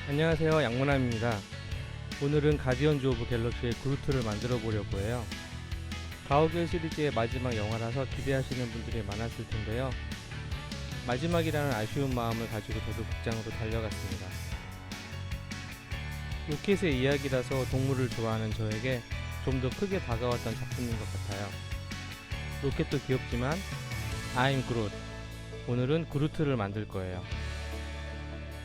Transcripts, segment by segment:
안녕하세요, 양문함입니다. 오늘은 가디언즈 오브 갤럭시의 그루트를 만들어 보려고 해요. 가오갤 시리즈의 마지막 영화라서 기대하시는 분들이 많았을 텐데요. 마지막이라는 아쉬운 마음을 가지고 저도 극장으로 달려갔습니다. 로켓의 이야기라서 동물을 좋아하는 저에게 좀 더 크게 다가왔던 작품인 것 같아요. 로켓도 귀엽지만 I'm Groot, 오늘은 그루트를 만들 거예요.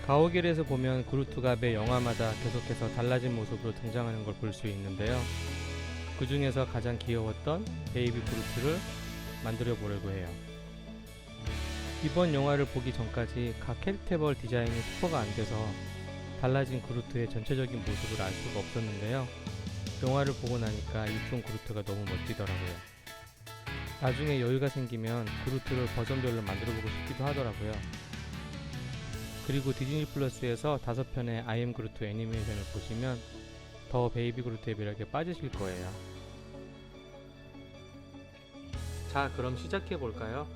가오갤에서 보면 그루트가 매 영화마다 계속해서 달라진 모습으로 등장하는 걸 볼 수 있는데요. 그 중에서 가장 귀여웠던 베이비 그루트를 만들어 보려고 해요. 이번 영화를 보기 전까지 각 캐릭터별 디자인이 스포가 안 돼서 달라진 그루트의 전체적인 모습을 알 수가 없었는데요. 영화를 보고 나니까 이쁜 그루트가 너무 멋지더라고요. 나중에 여유가 생기면 그루트를 버전별로 만들어 보고 싶기도 하더라고요. 그리고 디즈니 플러스에서 5편의 I am 그루트 애니메이션을 보시면 더 베이비 그루트의 매력에 빠지실 거예요. 자, 그럼 시작해 볼까요?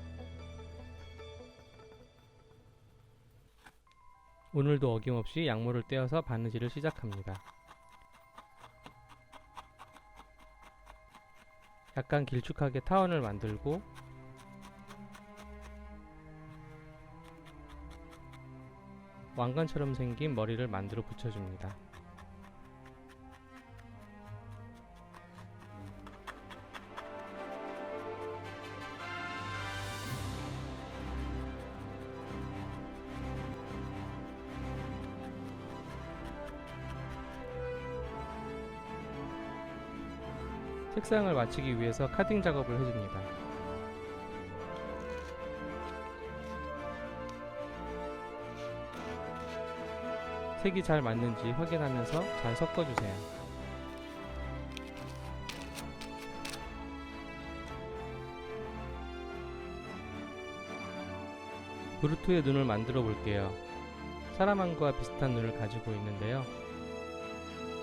오늘도 어김없이 양모를 떼어서 바느질을 시작합니다. 약간 길쭉하게 타원을 만들고 왕관처럼 생긴 머리를 만들어 붙여줍니다. 색상을 맞추기 위해서 카딩 작업을 해줍니다. 색이 잘 맞는지 확인하면서 잘 섞어주세요. 그루트의 눈을 만들어 볼게요. 사람안과 비슷한 눈을 가지고 있는데요.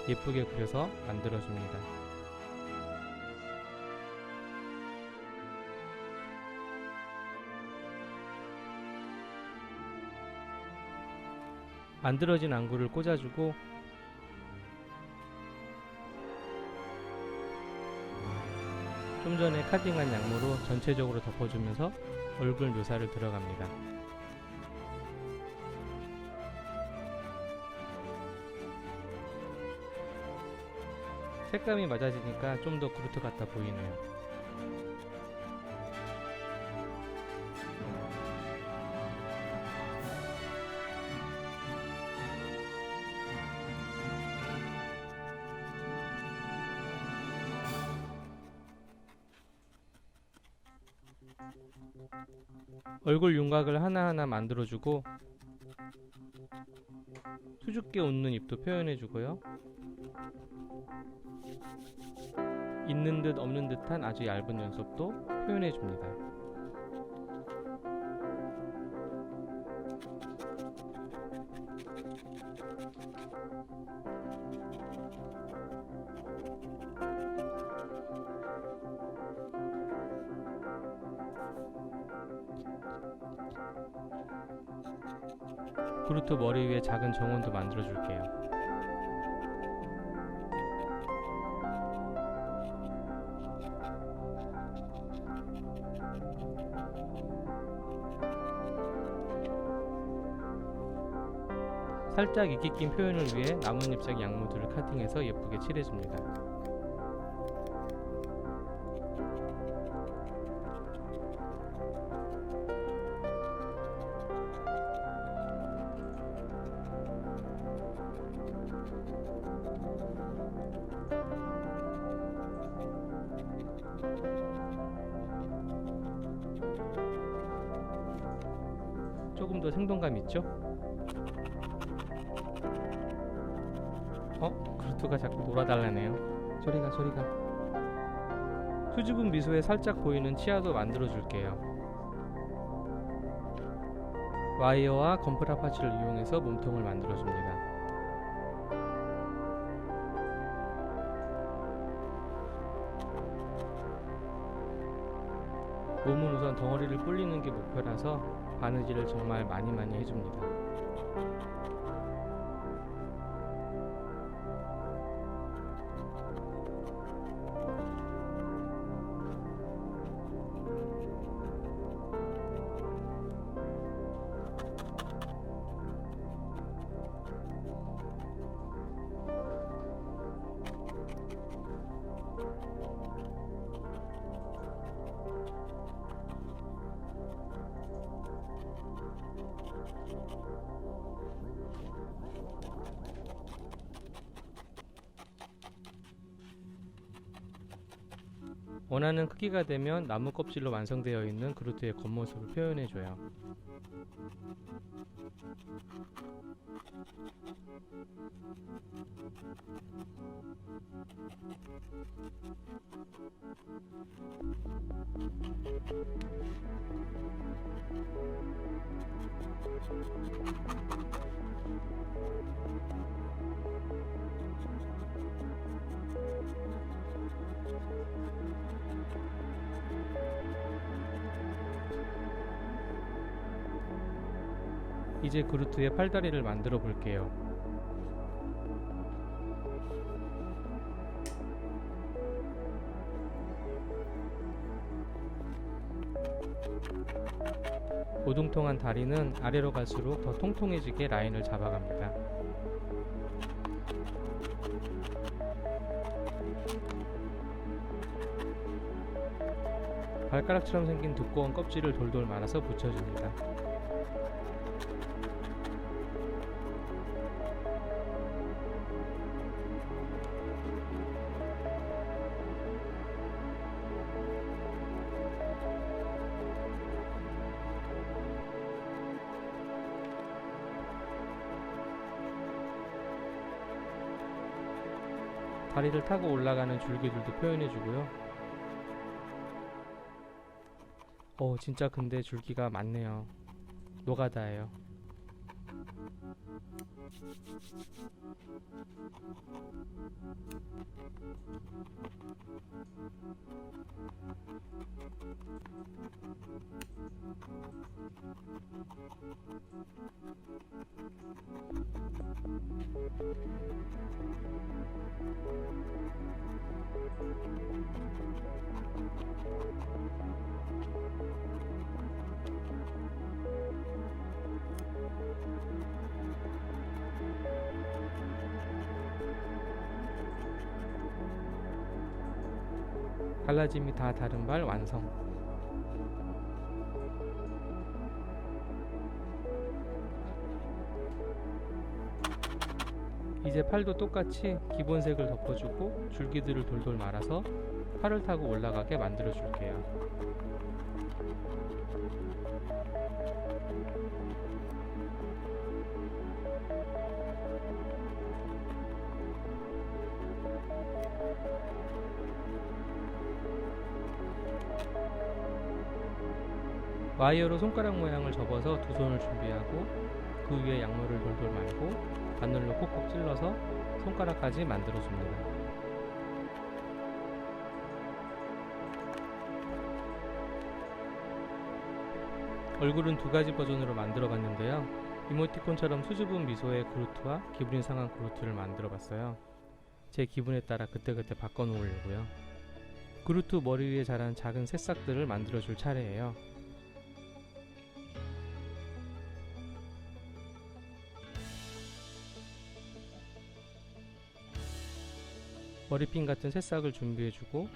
예쁘게 그려서 만들어줍니다. 만들어진 안구를 꽂아주고 좀 전에 카딩한 양모로 전체적으로 덮어주면서 얼굴 묘사를 들어갑니다. 색감이 맞아지니까 좀 더 그루트 같아 보이네요. 얼굴 윤곽을 하나하나 만들어주고 수줍게 웃는 입도 표현해주고요. 있는 듯 없는 듯한 아주 얇은 눈썹도 표현해줍니다. 그루트 머리 위에 작은 정원도 만들어줄게요. 살짝 이끼 낀 표현을 위해 나뭇잎색 양모들을 카팅해서 예쁘게 칠해줍니다. 조금 더 생동감 있죠? 그루트가 자꾸 놀아달라네요. 저리가. 수줍은 미소에 살짝 보이는 치아도 만들어 줄게요. 와이어와 건프라 파츠를 이용해서 몸통을 만들어 줍니다. 몸은 우선 덩어리를 불리는 게 목표라서 바느질을 정말 많이 해줍니다. 원하는 크기가 되면 나무 껍질로 완성되어 있는 그루트의 겉모습을 표현해줘요. 이제 그루트의 팔다리를 만들어 볼게요. 오동통한 다리는 아래로 갈수록 더 통통해지게 라인을 잡아갑니다. 발가락처럼 생긴 두꺼운 껍질을 돌돌 말아서 붙여줍니다. 다리를 타고 올라가는 줄기들도 표현해주고요. 진짜 근데 줄기가 많네요. 노가다예요. 갈라짐이 다 다른 발 완성. 이제 팔도 똑같이 기본색을 덮어주고 줄기들을 돌돌 말아서 팔을 타고 올라가게 만들어 줄게요. 와이어로 손가락 모양을 접어서 두 손을 준비하고 그 위에 양모를 돌돌 말고 바늘로 콕콕 찔러서 손가락까지 만들어줍니다. 얼굴은 두 가지 버전으로 만들어 봤는데요. 이모티콘처럼 수줍은 미소의 그루트와 기분이 상한 그루트를 만들어 봤어요. 제 기분에 따라 그때그때 바꿔 놓으려고요. 그루트 머리 위에 자란 작은 새싹들을 만들어 줄 차례예요. 머리핀 같은 새싹을 준비해주고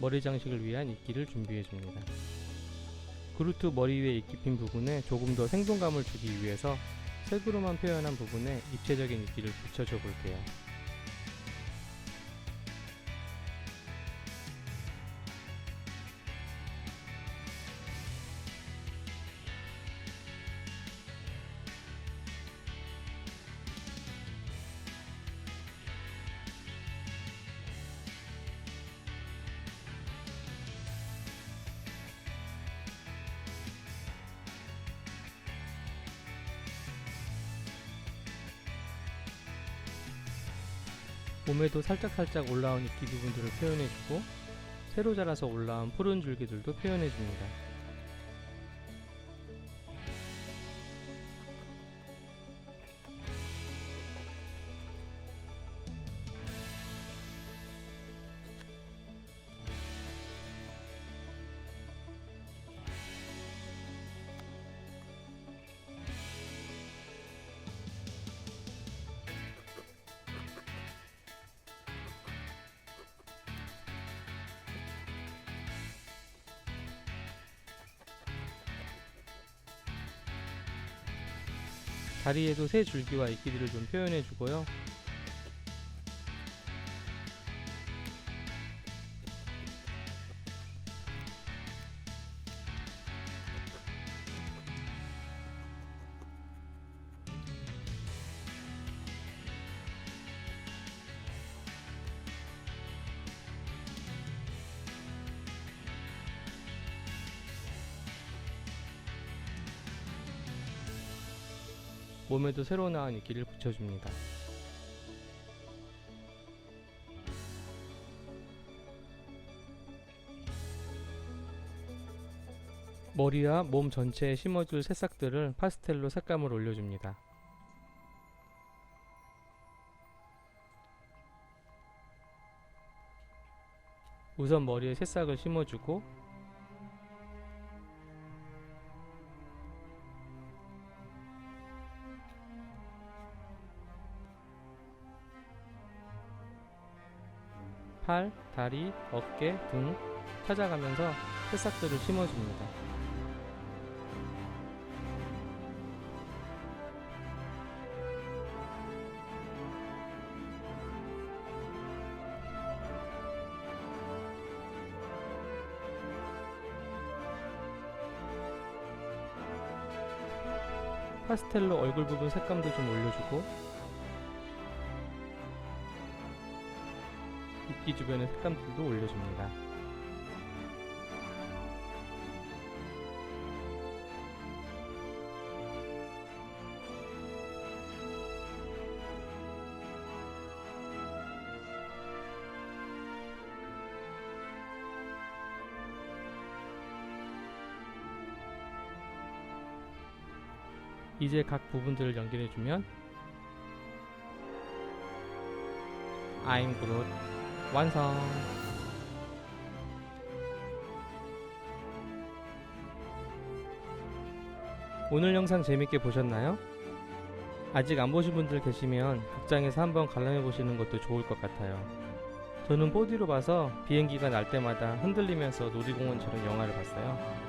머리 장식을 위한 이끼를 준비해줍니다. 그루트 머리 위에 이끼 핀 부분에 조금 더 생동감을 주기 위해서 색으로만 표현한 부분에 입체적인 이끼를 붙여줘 볼게요. 몸에도 살짝살짝 올라온 이끼 부분들을 표현해주고 새로 자라서 올라온 푸른 줄기들도 표현해줍니다. 다리에도 새 줄기와 이끼들을 좀 표현해주고요. 몸에도 새로 나온 이끼를 붙여줍니다. 머리와 몸 전체에 심어줄 새싹들을 파스텔로 색감을 올려줍니다. 우선 머리에 새싹을 심어주고 팔, 다리, 어깨, 등 찾아가면서 새싹들을 심어줍니다. 파스텔로 얼굴 부분 색감도 좀 올려주고 이끼 주변의 색감들도 올려줍니다. 이제 각 부분들을 연결해주면 I'm Groot 완성! 오늘 영상 재밌게 보셨나요? 아직 안 보신 분들 계시면 극장에서 한번 관람해 보시는 것도 좋을 것 같아요. 저는 4D로 봐서 비행기가 날 때마다 흔들리면서 놀이공원처럼 영화를 봤어요.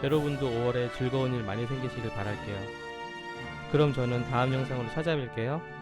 여러분도 5월에 즐거운 일 많이 생기시길 바랄게요. 그럼 저는 다음 영상으로 찾아뵐게요.